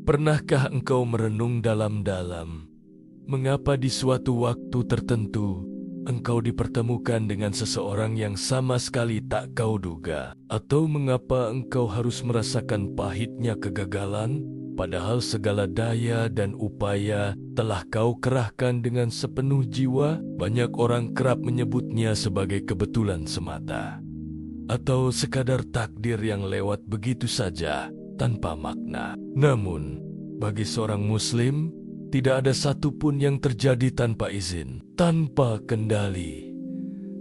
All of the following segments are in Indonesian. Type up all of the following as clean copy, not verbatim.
Pernahkah engkau merenung dalam-dalam mengapa di suatu waktu tertentu engkau dipertemukan dengan seseorang yang sama sekali tak kau duga? Atau mengapa engkau harus merasakan pahitnya kegagalan, padahal segala daya dan upaya telah kau kerahkan dengan sepenuh jiwa? Banyak orang kerap menyebutnya sebagai kebetulan semata, atau sekadar takdir yang lewat begitu saja tanpa makna. Namun, bagi seorang Muslim, tidak ada satupun yang terjadi tanpa izin, tanpa kendali,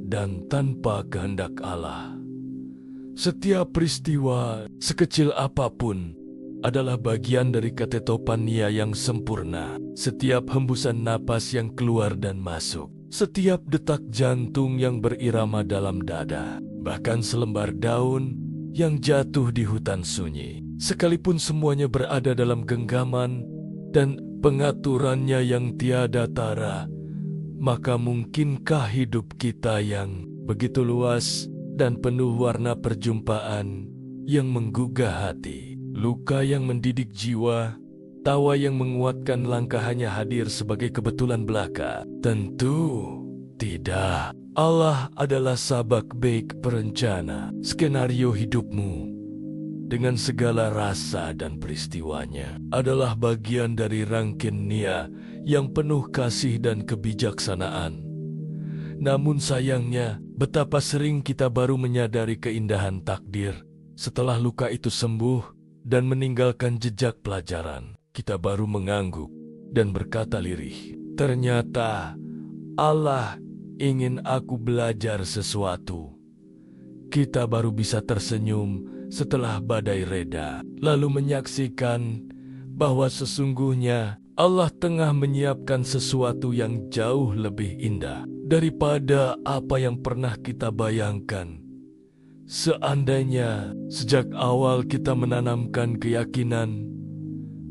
dan tanpa kehendak Allah. Setiap peristiwa, sekecil apapun, adalah bagian dari ketetapan Nia yang sempurna. Setiap hembusan napas yang keluar dan masuk, setiap detak jantung yang berirama dalam dada, bahkan selembar daun yang jatuh di hutan sunyi, sekalipun semuanya berada dalam genggaman dan pengaturannya yang tiada tara, maka mungkinkah hidup kita yang begitu luas dan penuh warna perjumpaan yang menggugah hati, luka yang mendidik jiwa, tawa yang menguatkan langkah hanya hadir sebagai kebetulan belaka? Tentu tidak. Allah adalah sabak baik perencana skenario hidupmu dengan segala rasa dan peristiwanya adalah bagian dari rangkaian Nia yang penuh kasih dan kebijaksanaan. Namun sayangnya, betapa sering kita baru menyadari keindahan takdir setelah luka itu sembuh dan meninggalkan jejak pelajaran. Kita baru mengangguk dan berkata lirih, "Ternyata Allah ingin aku belajar sesuatu." Kita baru bisa tersenyum setelah badai reda, lalu menyaksikan bahwa sesungguhnya Allah tengah menyiapkan sesuatu yang jauh lebih indah daripada apa yang pernah kita bayangkan. Seandainya sejak awal kita menanamkan keyakinan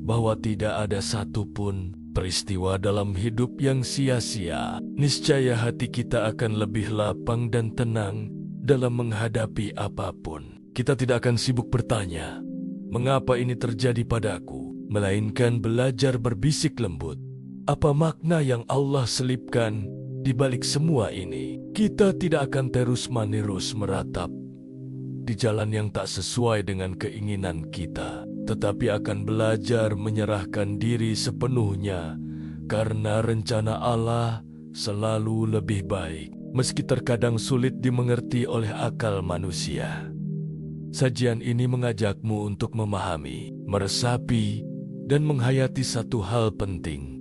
bahwa tidak ada satupun peristiwa dalam hidup yang sia-sia, niscaya hati kita akan lebih lapang dan tenang dalam menghadapi apapun. Kita tidak akan sibuk bertanya, "Mengapa ini terjadi padaku?" Melainkan belajar berbisik lembut, apa makna yang Allah selipkan di balik semua ini. Kita tidak akan terus-menerus meratap di jalan yang tak sesuai dengan keinginan kita, tetapi akan belajar menyerahkan diri sepenuhnya karena rencana Allah selalu lebih baik, meski terkadang sulit dimengerti oleh akal manusia. Sajian ini mengajakmu untuk memahami, meresapi, dan menghayati satu hal penting.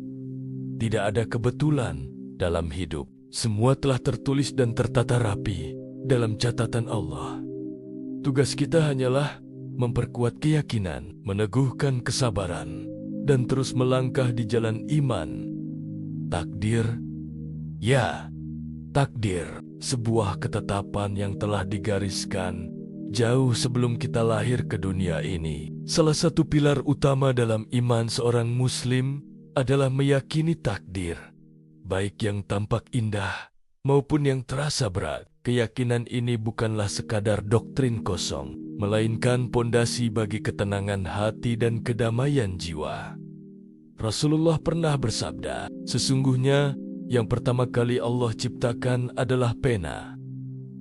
Tidak ada kebetulan dalam hidup. Semua telah tertulis dan tertata rapi dalam catatan Allah. Tugas kita hanyalah memperkuat keyakinan, meneguhkan kesabaran, dan terus melangkah di jalan iman. Takdir, ya, takdir, sebuah ketetapan yang telah digariskan jauh sebelum kita lahir ke dunia ini. Salah satu pilar utama dalam iman seorang Muslim adalah meyakini takdir, baik yang tampak indah maupun yang terasa berat. Keyakinan ini bukanlah sekadar doktrin kosong, melainkan pondasi bagi ketenangan hati dan kedamaian jiwa. Rasulullah pernah bersabda, "Sesungguhnya yang pertama kali Allah ciptakan adalah pena."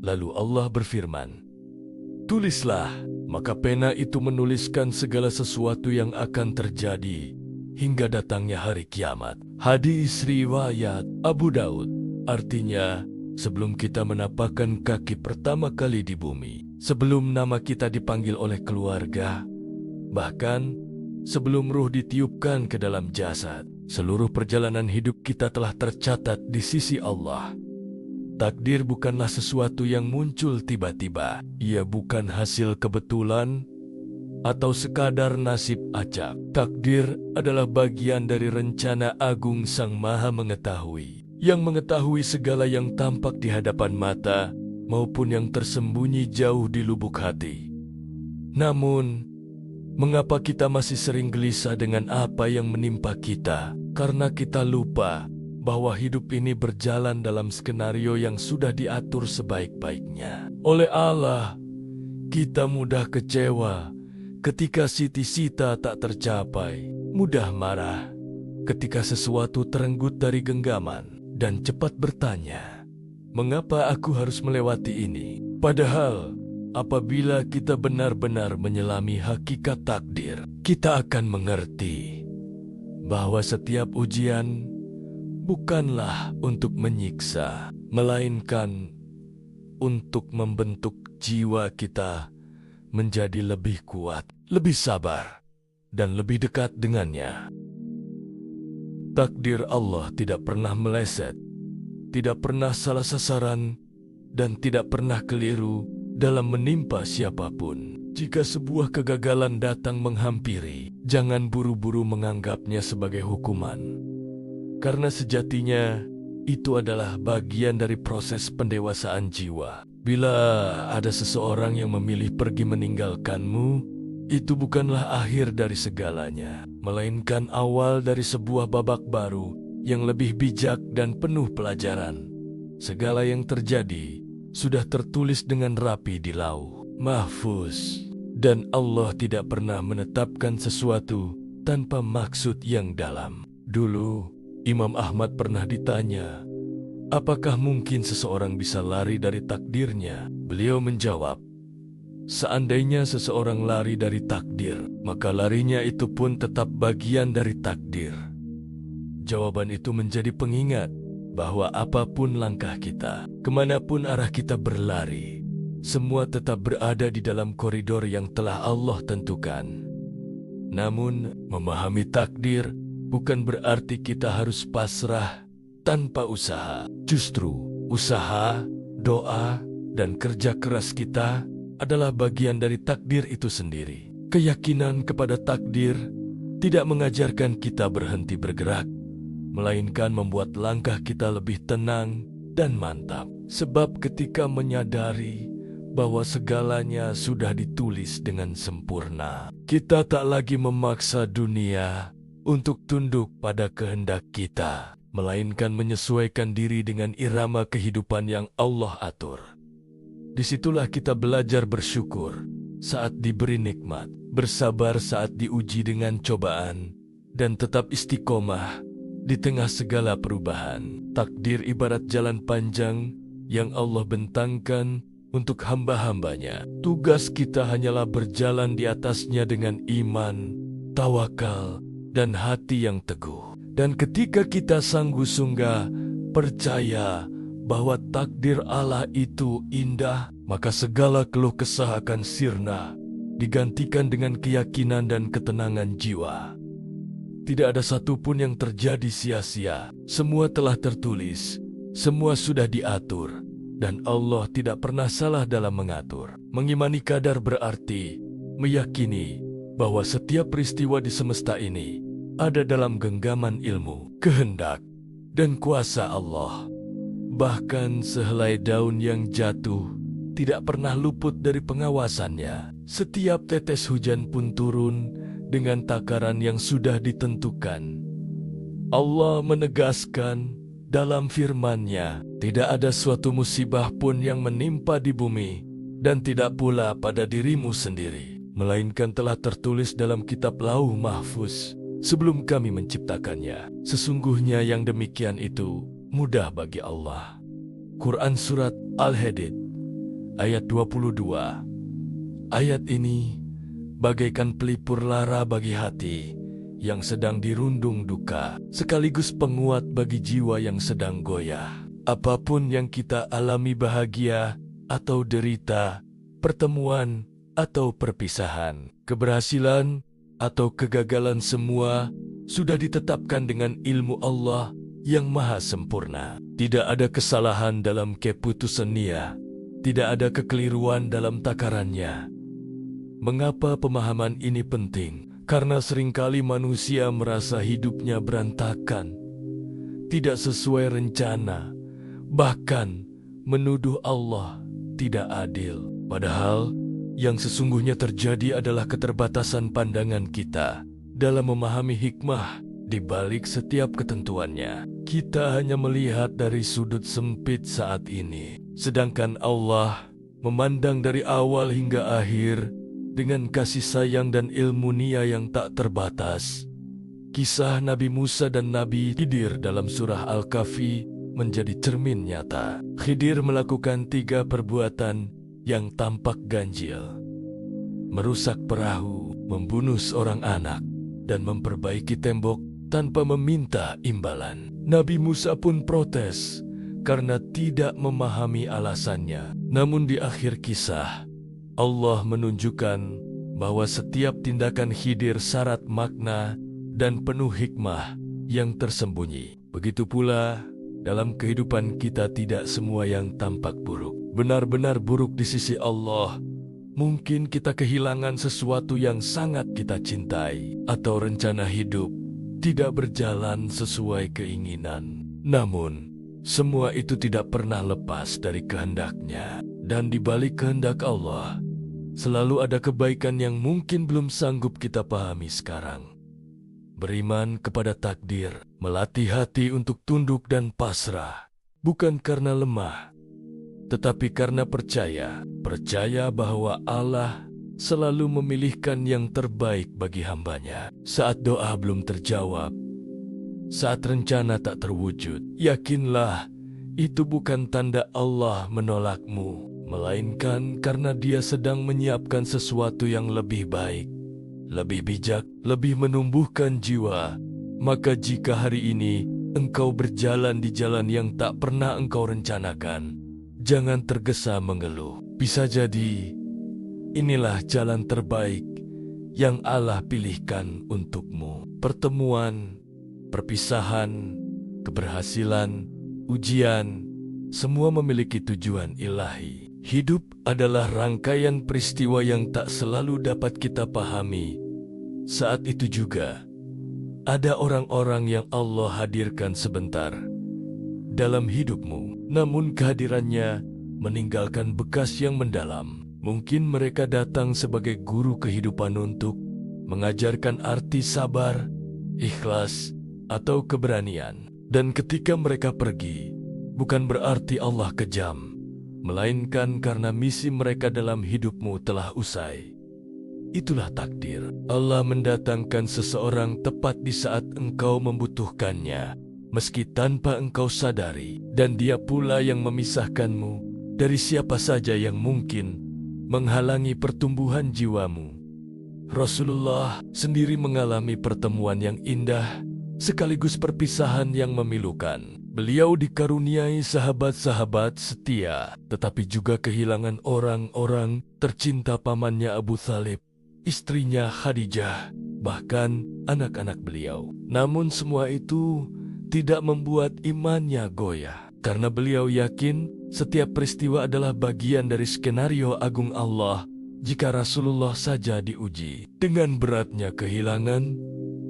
Lalu Allah berfirman, "Tulislah," maka pena itu menuliskan segala sesuatu yang akan terjadi hingga datangnya hari kiamat. Hadis riwayat Abu Daud. Artinya, sebelum kita menapakkan kaki pertama kali di bumi, sebelum nama kita dipanggil oleh keluarga, bahkan sebelum ruh ditiupkan ke dalam jasad, seluruh perjalanan hidup kita telah tercatat di sisi Allah. Takdir bukanlah sesuatu yang muncul tiba-tiba. Ia bukan hasil kebetulan atau sekadar nasib acak. Takdir adalah bagian dari rencana agung Sang Maha Mengetahui, yang mengetahui segala yang tampak di hadapan mata maupun yang tersembunyi jauh di lubuk hati. Namun, mengapa kita masih sering gelisah dengan apa yang menimpa kita? Karena kita lupa bahwa hidup ini berjalan dalam skenario yang sudah diatur sebaik-baiknya oleh Allah. Kita mudah kecewa ketika cita-cita tak tercapai, mudah marah ketika sesuatu terenggut dari genggaman, dan cepat bertanya, "Mengapa aku harus melewati ini?" Padahal, apabila kita benar-benar menyelami hakikat takdir, kita akan mengerti bahwa setiap ujian bukanlah untuk menyiksa, melainkan untuk membentuk jiwa kita menjadi lebih kuat, lebih sabar, dan lebih dekat dengannya. Takdir Allah tidak pernah meleset, tidak pernah salah sasaran, dan tidak pernah keliru dalam menimpa siapapun. Jika sebuah kegagalan datang menghampiri, jangan buru-buru menganggapnya sebagai hukuman. Karena sejatinya, itu adalah bagian dari proses pendewasaan jiwa. Bila ada seseorang yang memilih pergi meninggalkanmu, itu bukanlah akhir dari segalanya, melainkan awal dari sebuah babak baru yang lebih bijak dan penuh pelajaran. Segala yang terjadi sudah tertulis dengan rapi di lauh mahfuz, dan Allah tidak pernah menetapkan sesuatu tanpa maksud yang dalam. Dulu, Imam Ahmad pernah ditanya, apakah mungkin seseorang bisa lari dari takdirnya? Beliau menjawab, seandainya seseorang lari dari takdir, maka larinya itu pun tetap bagian dari takdir. Jawaban itu menjadi pengingat bahwa apapun langkah kita, kemanapun arah kita berlari, semua tetap berada di dalam koridor yang telah Allah tentukan. Namun, memahami takdir bukan berarti kita harus pasrah tanpa usaha. Justru, usaha, doa, dan kerja keras kita adalah bagian dari takdir itu sendiri. Keyakinan kepada takdir tidak mengajarkan kita berhenti bergerak, melainkan membuat langkah kita lebih tenang dan mantap. Sebab ketika menyadari bahwa segalanya sudah ditulis dengan sempurna, kita tak lagi memaksa dunia untuk tunduk pada kehendak kita, melainkan menyesuaikan diri dengan irama kehidupan yang Allah atur. Disitulah kita belajar bersyukur saat diberi nikmat, bersabar saat diuji dengan cobaan, dan tetap istiqomah di tengah segala perubahan. Takdir ibarat jalan panjang yang Allah bentangkan untuk hamba-hambanya. Tugas kita hanyalah berjalan di atasnya dengan iman, tawakal, dan hati yang teguh. Dan ketika kita sanggup-sunggah percaya bahwa takdir Allah itu indah, maka segala keluh kesah akan sirna, digantikan dengan keyakinan dan ketenangan jiwa. Tidak ada satupun yang terjadi sia-sia. Semua telah tertulis, semua sudah diatur, dan Allah tidak pernah salah dalam mengatur. Mengimani qadar berarti meyakini bahwa setiap peristiwa di semesta ini ada dalam genggaman ilmu, kehendak, dan kuasa Allah. Bahkan sehelai daun yang jatuh tidak pernah luput dari pengawasannya. Setiap tetes hujan pun turun dengan takaran yang sudah ditentukan. Allah menegaskan dalam firman-Nya, tidak ada suatu musibah pun yang menimpa di bumi dan tidak pula pada dirimu sendiri, melainkan telah tertulis dalam kitab Lauh Mahfuz sebelum kami menciptakannya. Sesungguhnya yang demikian itu mudah bagi Allah. Quran Surat Al-Hadid ayat 22. Ayat ini bagaikan pelipur lara bagi hati yang sedang dirundung duka, sekaligus penguat bagi jiwa yang sedang goyah. Apapun yang kita alami, bahagia atau derita, pertemuan atau perpisahan, keberhasilan atau kegagalan, semua sudah ditetapkan dengan ilmu Allah yang maha sempurna. Tidak ada kesalahan dalam keputusan Nia, tidak ada kekeliruan dalam takarannya. Mengapa pemahaman ini penting? Karena seringkali manusia merasa hidupnya berantakan, tidak sesuai rencana, bahkan menuduh Allah tidak adil. Padahal yang sesungguhnya terjadi adalah keterbatasan pandangan kita dalam memahami hikmah di balik setiap ketentuannya. Kita hanya melihat dari sudut sempit saat ini, sedangkan Allah memandang dari awal hingga akhir dengan kasih sayang dan ilmu Nia yang tak terbatas. Kisah Nabi Musa dan Nabi Khidir dalam surah Al-Kahfi menjadi cermin nyata. Khidir melakukan 3 perbuatan yang tampak ganjil: merusak perahu, membunuh seorang anak, dan memperbaiki tembok tanpa meminta imbalan. Nabi Musa pun protes karena tidak memahami alasannya. Namun di akhir kisah, Allah menunjukkan bahwa setiap tindakan Khidir syarat makna dan penuh hikmah yang tersembunyi. Begitu pula dalam kehidupan kita, tidak semua yang tampak buruk benar-benar buruk di sisi Allah. Mungkin kita kehilangan sesuatu yang sangat kita cintai, atau rencana hidup tidak berjalan sesuai keinginan. Namun, semua itu tidak pernah lepas dari kehendaknya. Dan di balik kehendak Allah, selalu ada kebaikan yang mungkin belum sanggup kita pahami sekarang. Beriman kepada takdir, melatih hati untuk tunduk dan pasrah, bukan karena lemah, tetapi karena percaya bahwa Allah selalu memilihkan yang terbaik bagi hambanya. Saat doa belum terjawab, saat rencana tak terwujud, yakinlah itu bukan tanda Allah menolakmu, melainkan karena Dia sedang menyiapkan sesuatu yang lebih baik, lebih bijak, lebih menumbuhkan jiwa. Maka jika hari ini engkau berjalan di jalan yang tak pernah engkau rencanakan, jangan tergesa mengeluh. Bisa jadi inilah jalan terbaik yang Allah pilihkan untukmu. Pertemuan, perpisahan, keberhasilan, ujian, semua memiliki tujuan ilahi. Hidup adalah rangkaian peristiwa yang tak selalu dapat kita pahami. Saat itu juga, ada orang-orang yang Allah hadirkan sebentar dalam hidupmu, namun kehadirannya meninggalkan bekas yang mendalam. Mungkin mereka datang sebagai guru kehidupan untuk mengajarkan arti sabar, ikhlas, atau keberanian. Dan ketika mereka pergi, bukan berarti Allah kejam, melainkan karena misi mereka dalam hidupmu telah usai. Itulah takdir. Allah mendatangkan seseorang tepat di saat engkau membutuhkannya, meski tanpa engkau sadari. Dan Dia pula yang memisahkanmu dari siapa saja yang mungkin menghalangi pertumbuhan jiwamu. Rasulullah sendiri mengalami pertemuan yang indah, sekaligus perpisahan yang memilukan. Beliau dikaruniai sahabat-sahabat setia, tetapi juga kehilangan orang-orang tercinta, pamannya Abu Thalib, istrinya Khadijah, bahkan anak-anak beliau. Namun semua itu tidak membuat imannya goyah, karena beliau yakin setiap peristiwa adalah bagian dari skenario agung Allah. Jika Rasulullah saja diuji dengan beratnya kehilangan,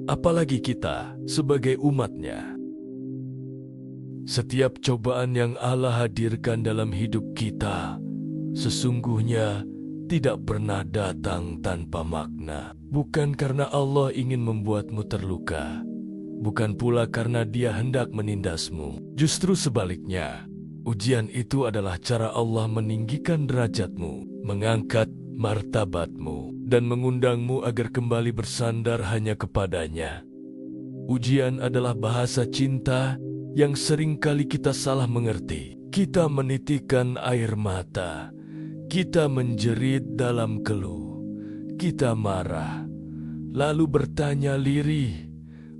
apalagi kita sebagai umatnya. Setiap cobaan yang Allah hadirkan dalam hidup kita sesungguhnya tidak pernah datang tanpa makna. Bukan karena Allah ingin membuatmu terluka, bukan pula karena Dia hendak menindasmu. Justru sebaliknya, ujian itu adalah cara Allah meninggikan derajatmu, mengangkat martabatmu, dan mengundangmu agar kembali bersandar hanya kepadanya. Ujian adalah bahasa cinta yang seringkali kita salah mengerti. Kita menitikkan air mata, kita menjerit dalam keluh, kita marah, lalu bertanya lirih,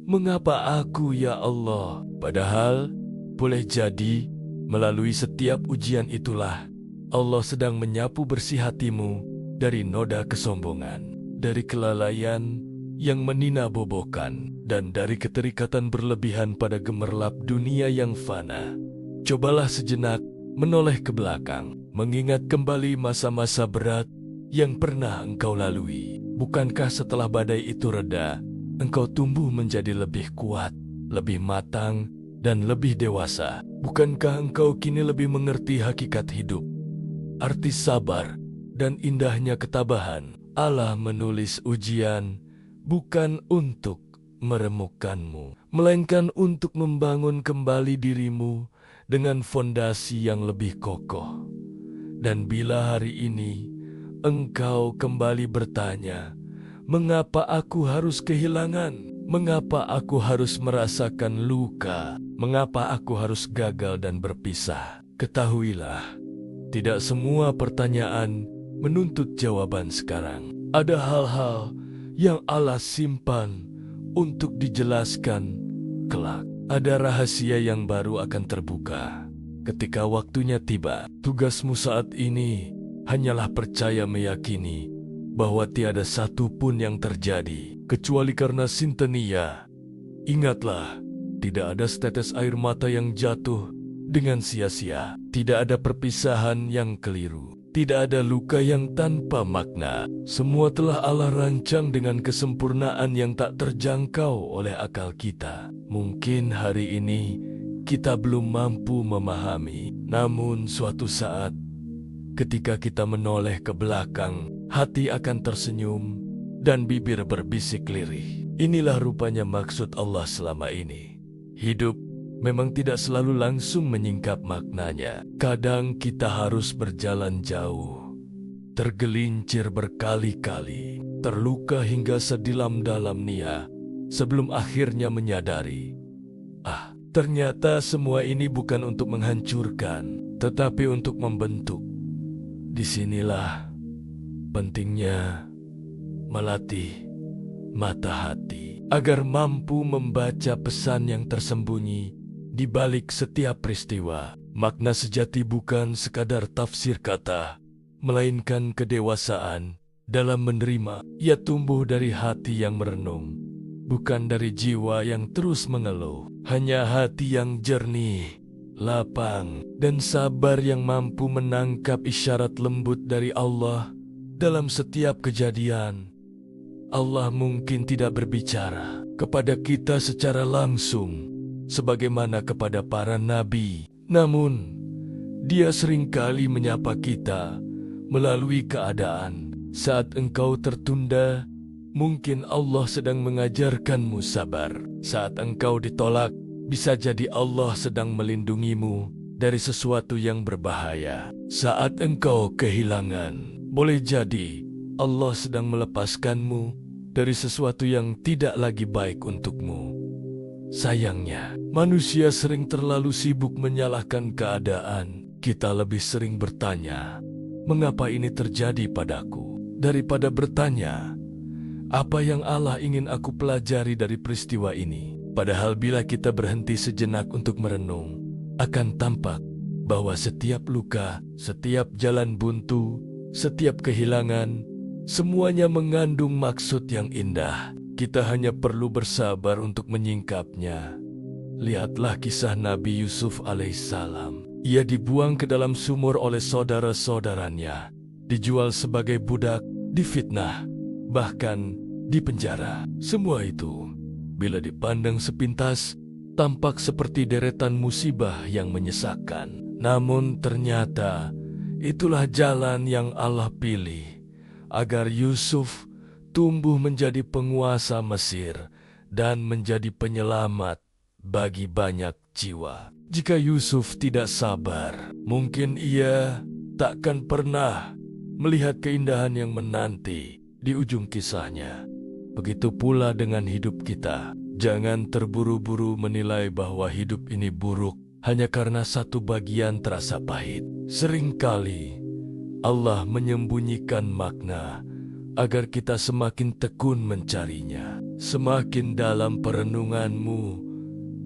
"Mengapa aku ya Allah?" Padahal boleh jadi melalui setiap ujian itulah Allah sedang menyapu bersih hatimu dari noda kesombongan, dari kelalaian yang meninabobokan, dan dari keterikatan berlebihan pada gemerlap dunia yang fana. Cobalah sejenak menoleh ke belakang, mengingat kembali masa-masa berat yang pernah engkau lalui. Bukankah setelah badai itu reda, engkau tumbuh menjadi lebih kuat, lebih matang, dan lebih dewasa? Bukankah engkau kini lebih mengerti hakikat hidup, arti sabar, dan indahnya ketabahan? Allah menulis ujian bukan untuk meremukkanmu, melainkan untuk membangun kembali dirimu dengan fondasi yang lebih kokoh. Dan bila hari ini engkau kembali bertanya, "Mengapa aku harus kehilangan?" Mengapa aku harus merasakan luka? Mengapa aku harus gagal dan berpisah? Ketahuilah, tidak semua pertanyaan menuntut jawaban sekarang. Ada hal-hal yang Allah simpan untuk dijelaskan kelak. Ada rahasia yang baru akan terbuka ketika waktunya tiba. Tugasmu saat ini hanyalah percaya meyakini bahwa tiada satu pun yang terjadi kecuali karena sintenia. Ingatlah, tidak ada setetes air mata yang jatuh dengan sia-sia. Tidak ada perpisahan yang keliru. Tidak ada luka yang tanpa makna. Semua telah Allah rancang dengan kesempurnaan yang tak terjangkau oleh akal kita. Mungkin hari ini kita belum mampu memahami. Namun suatu saat, ketika kita menoleh ke belakang, hati akan tersenyum dan bibir berbisik lirih. Inilah rupanya maksud Allah selama ini. Hidup memang tidak selalu langsung menyingkap maknanya. Kadang kita harus berjalan jauh, tergelincir berkali-kali, terluka hingga sedalam-dalamnya sebelum akhirnya menyadari, ternyata semua ini bukan untuk menghancurkan, tetapi untuk membentuk. Disinilah pentingnya melatih mata hati agar mampu membaca pesan yang tersembunyi di balik setiap peristiwa. Makna sejati bukan sekadar tafsir kata, melainkan kedewasaan dalam menerima. Ia tumbuh dari hati yang merenung, bukan dari jiwa yang terus mengeluh. Hanya hati yang jernih, lapang, dan sabar yang mampu menangkap isyarat lembut dari Allah dalam setiap kejadian. Allah mungkin tidak berbicara kepada kita secara langsung sebagaimana kepada para nabi, namun Dia seringkali menyapa kita melalui keadaan. Saat engkau tertunda, mungkin Allah sedang mengajarkanmu sabar. Saat engkau ditolak, bisa jadi Allah sedang melindungimu dari sesuatu yang berbahaya. Saat engkau kehilangan, boleh jadi Allah sedang melepaskanmu dari sesuatu yang tidak lagi baik untukmu. Sayangnya, manusia sering terlalu sibuk menyalahkan keadaan. Kita lebih sering bertanya, mengapa ini terjadi padaku? Daripada bertanya, apa yang Allah ingin aku pelajari dari peristiwa ini? Padahal bila kita berhenti sejenak untuk merenung, akan tampak bahwa setiap luka, setiap jalan buntu, setiap kehilangan, semuanya mengandung maksud yang indah. Kita hanya perlu bersabar untuk menyingkapnya. Lihatlah kisah Nabi Yusuf alaihissalam. Ia dibuang ke dalam sumur oleh saudara-saudaranya, dijual sebagai budak, difitnah, bahkan dipenjara. Semua itu, bila dipandang sepintas, tampak seperti deretan musibah yang menyesakkan. Namun ternyata, itulah jalan yang Allah pilih agar Yusuf tumbuh menjadi penguasa Mesir dan menjadi penyelamat bagi banyak jiwa. Jika Yusuf tidak sabar, mungkin ia takkan pernah melihat keindahan yang menanti di ujung kisahnya. Begitu pula dengan hidup kita. Jangan terburu-buru menilai bahwa hidup ini buruk hanya karena satu bagian terasa pahit. Seringkali Allah menyembunyikan makna agar kita semakin tekun mencarinya. Semakin dalam perenunganmu,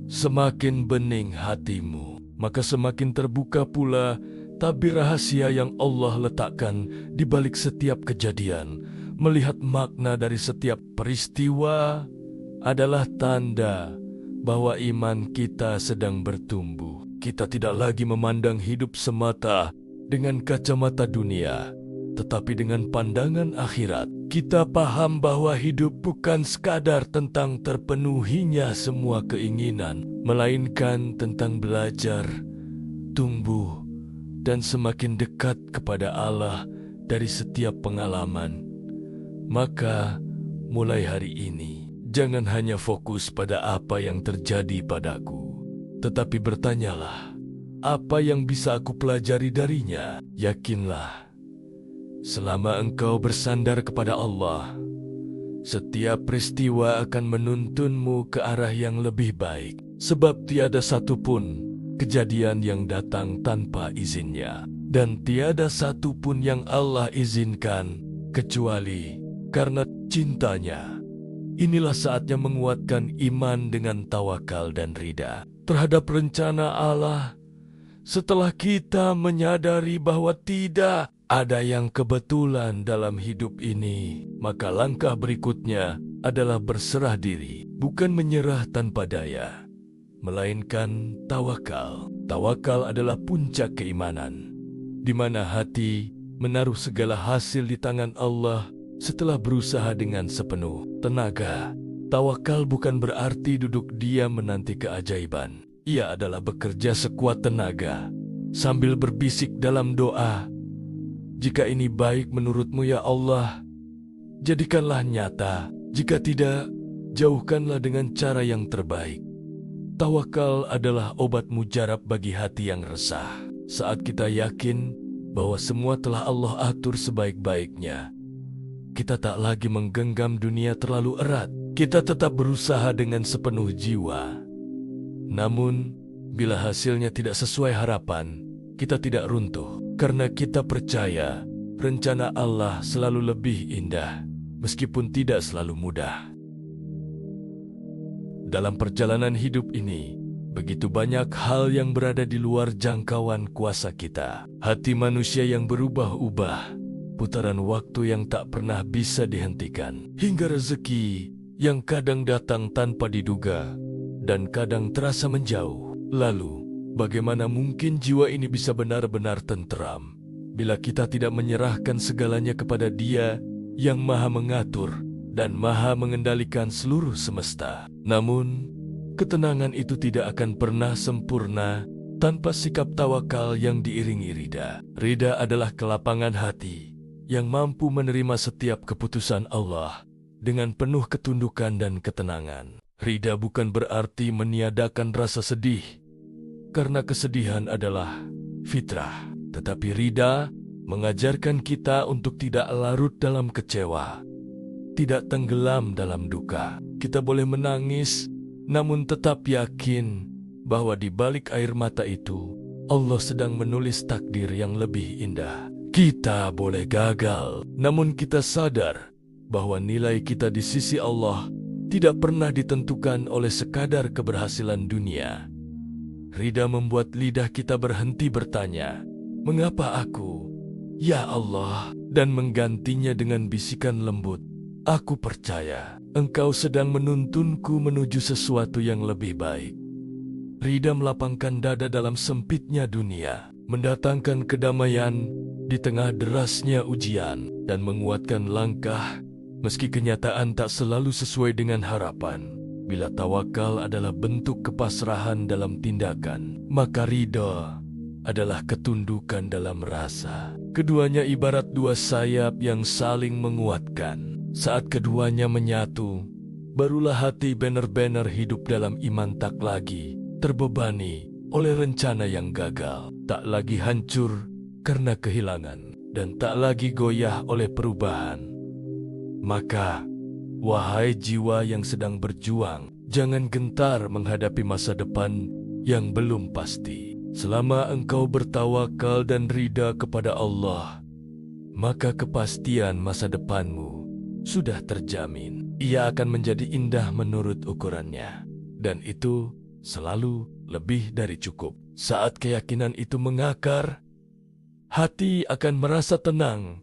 semakin bening hatimu, maka semakin terbuka pula tabir rahasia yang Allah letakkan di balik setiap kejadian. Melihat makna dari setiap peristiwa adalah tanda bahwa iman kita sedang bertumbuh. Kita tidak lagi memandang hidup semata dengan kacamata dunia, tetapi dengan pandangan akhirat. Kita paham bahwa hidup bukan sekadar tentang terpenuhinya semua keinginan, melainkan tentang belajar, tumbuh, dan semakin dekat kepada Allah dari setiap pengalaman. Maka, mulai hari ini, jangan hanya fokus pada apa yang terjadi padaku, tetapi bertanyalah, apa yang bisa aku pelajari darinya? Yakinlah, selama engkau bersandar kepada Allah, Setiap peristiwa akan menuntunmu ke arah yang lebih baik, sebab tiada satupun kejadian yang datang tanpa izinnya, dan tiada satupun yang Allah izinkan kecuali karena cintanya. Inilah saatnya menguatkan iman dengan tawakal dan rida terhadap rencana Allah. Setelah kita menyadari bahwa tidak ada yang kebetulan dalam hidup ini, maka langkah berikutnya adalah berserah diri, bukan menyerah tanpa daya, melainkan tawakal. Tawakal adalah puncak keimanan, di mana hati menaruh segala hasil di tangan Allah setelah berusaha dengan sepenuh tenaga. Tawakal bukan berarti duduk diam menanti keajaiban. Ia adalah bekerja sekuat tenaga sambil berbisik dalam doa, "Jika ini baik menurutmu ya Allah, jadikanlah nyata. Jika tidak, jauhkanlah dengan cara yang terbaik." Tawakal adalah obat mujarab bagi hati yang resah. Saat kita yakin bahwa semua telah Allah atur sebaik-baiknya, kita tak lagi menggenggam dunia terlalu erat. Kita tetap berusaha dengan sepenuh jiwa. Namun, bila hasilnya tidak sesuai harapan, kita tidak runtuh, karena kita percaya rencana Allah selalu lebih indah, meskipun tidak selalu mudah. Dalam perjalanan hidup ini, begitu banyak hal yang berada di luar jangkauan kuasa kita. Hati manusia yang berubah-ubah, putaran waktu yang tak pernah bisa dihentikan, hingga rezeki yang kadang datang tanpa diduga dan kadang terasa menjauh. Lalu, bagaimana mungkin jiwa ini bisa benar-benar tentram bila kita tidak menyerahkan segalanya kepada Dia yang Maha Mengatur dan Maha Mengendalikan seluruh semesta? Namun, ketenangan itu tidak akan pernah sempurna tanpa sikap tawakal yang diiringi rida. Rida adalah kelapangan hati yang mampu menerima setiap keputusan Allah dengan penuh ketundukan dan ketenangan. Rida bukan berarti meniadakan rasa sedih, karena kesedihan adalah fitrah. Tetapi rida mengajarkan kita untuk tidak larut dalam kecewa, tidak tenggelam dalam duka. Kita boleh menangis, namun tetap yakin bahwa di balik air mata itu, Allah sedang menulis takdir yang lebih indah. Kita boleh gagal, namun kita sadar bahwa nilai kita di sisi Allah tidak pernah ditentukan oleh sekadar keberhasilan dunia. Rida membuat lidah kita berhenti bertanya, "Mengapa aku, ya Allah?" dan menggantinya dengan bisikan lembut, "Aku percaya Engkau sedang menuntunku menuju sesuatu yang lebih baik." Rida melapangkan dada dalam sempitnya dunia, mendatangkan kedamaian di tengah derasnya ujian, dan menguatkan langkah meski kenyataan tak selalu sesuai dengan harapan. Bila tawakal adalah bentuk kepasrahan dalam tindakan, maka ridha adalah ketundukan dalam rasa. Keduanya ibarat dua sayap yang saling menguatkan. Saat keduanya menyatu, barulah hati benar-benar hidup dalam iman, tak lagi terbebani oleh rencana yang gagal, tak lagi hancur karena kehilangan, dan tak lagi goyah oleh perubahan. Maka, wahai jiwa yang sedang berjuang, jangan gentar menghadapi masa depan yang belum pasti. Selama engkau bertawakal dan rida kepada Allah, maka kepastian masa depanmu sudah terjamin. Ia akan menjadi indah menurut ukurannya, dan itu selalu lebih dari cukup. Saat keyakinan itu mengakar, hati akan merasa tenang,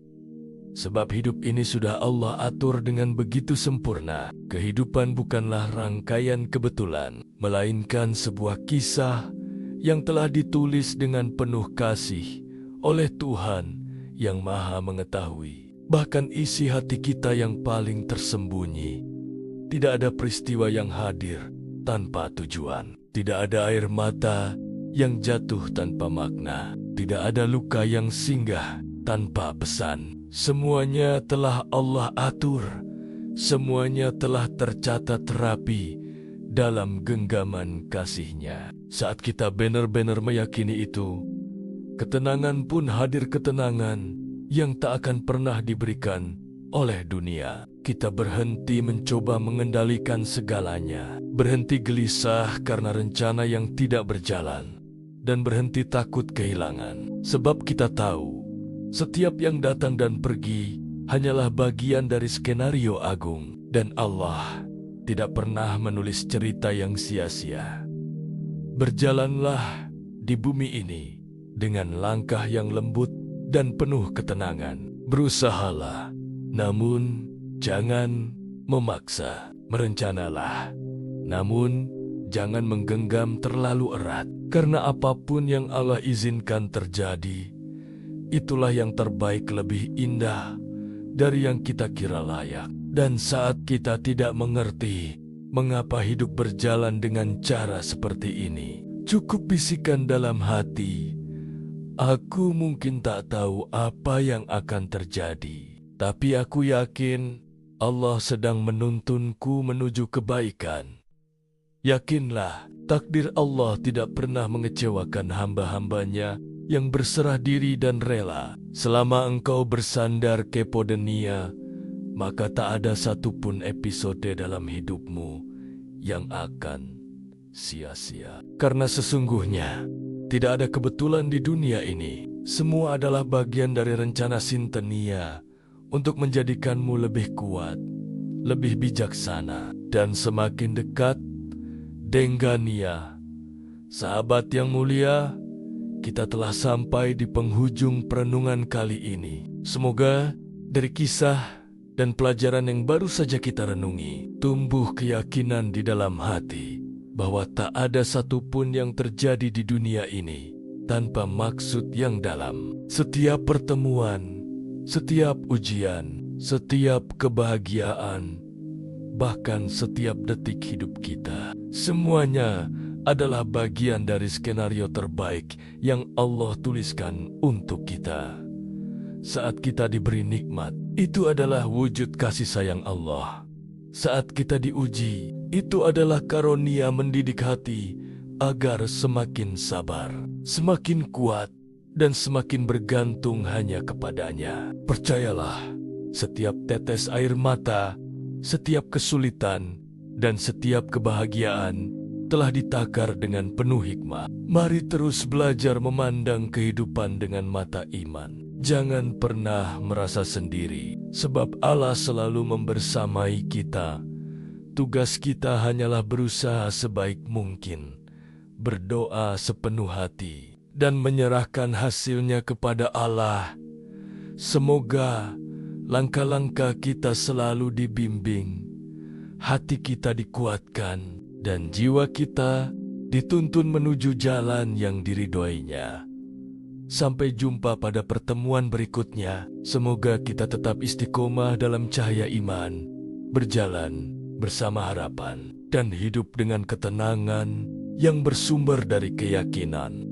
sebab hidup ini sudah Allah atur dengan begitu sempurna. Kehidupan bukanlah rangkaian kebetulan, melainkan sebuah kisah yang telah ditulis dengan penuh kasih oleh Tuhan yang Maha Mengetahui. Bahkan isi hati kita yang paling tersembunyi. Tidak ada peristiwa yang hadir tanpa tujuan. Tidak ada air mata yang jatuh tanpa makna. Tidak ada luka yang singgah tanpa pesan. Semuanya telah Allah atur. Semuanya telah tercatat rapi dalam genggaman kasih-Nya. Saat kita benar-benar meyakini itu, ketenangan pun hadir, ketenangan yang tak akan pernah diberikan oleh dunia. Kita berhenti mencoba mengendalikan segalanya, berhenti gelisah karena rencana yang tidak berjalan, dan berhenti takut kehilangan. Sebab kita tahu, setiap yang datang dan pergi hanyalah bagian dari skenario agung, dan Allah tidak pernah menulis cerita yang sia-sia. Berjalanlah di bumi ini dengan langkah yang lembut dan penuh ketenangan. Berusahalah, namun jangan memaksa. Merencanalah, namun jangan menggenggam terlalu erat. Karena apapun yang Allah izinkan terjadi, itulah yang terbaik, lebih indah dari yang kita kira layak. Dan saat kita tidak mengerti mengapa hidup berjalan dengan cara seperti ini, cukup bisikan dalam hati, "Aku mungkin tak tahu apa yang akan terjadi, tapi aku yakin Allah sedang menuntunku menuju kebaikan." Yakinlah, takdir Allah tidak pernah mengecewakan hamba-hambanya yang berserah diri dan rela. Selama engkau bersandar kepo dunia, maka tak ada satupun episode dalam hidupmu yang akan sia-sia. Karena sesungguhnya tidak ada kebetulan di dunia ini. Semua adalah bagian dari rencana Sintenia untuk menjadikanmu lebih kuat, lebih bijaksana, dan semakin dekat Denggania. Sahabat yang mulia, kita telah sampai di penghujung perenungan kali ini. Semoga dari kisah dan pelajaran yang baru saja kita renungi, tumbuh keyakinan di dalam hati bahwa tak ada satupun yang terjadi di dunia ini tanpa maksud yang dalam. Setiap pertemuan, setiap ujian, setiap kebahagiaan, bahkan setiap detik hidup kita, semuanya adalah bagian dari skenario terbaik yang Allah tuliskan untuk kita. Saat kita diberi nikmat, itu adalah wujud kasih sayang Allah. Saat kita diuji, itu adalah karunia mendidik hati agar semakin sabar, semakin kuat, dan semakin bergantung hanya kepadanya. Percayalah, setiap tetes air mata, setiap kesulitan, dan setiap kebahagiaan telah ditakar dengan penuh hikmah. Mari terus belajar memandang kehidupan dengan mata iman. Jangan pernah merasa sendiri, sebab Allah selalu membersamai kita. Tugas kita hanyalah berusaha sebaik mungkin, berdoa sepenuh hati, dan menyerahkan hasilnya kepada Allah. Semoga langkah-langkah kita selalu dibimbing, hati kita dikuatkan, dan jiwa kita dituntun menuju jalan yang diridhoinya. Sampai jumpa pada pertemuan berikutnya. Semoga kita tetap istiqomah dalam cahaya iman, berjalan bersama harapan, dan hidup dengan ketenangan yang bersumber dari keyakinan.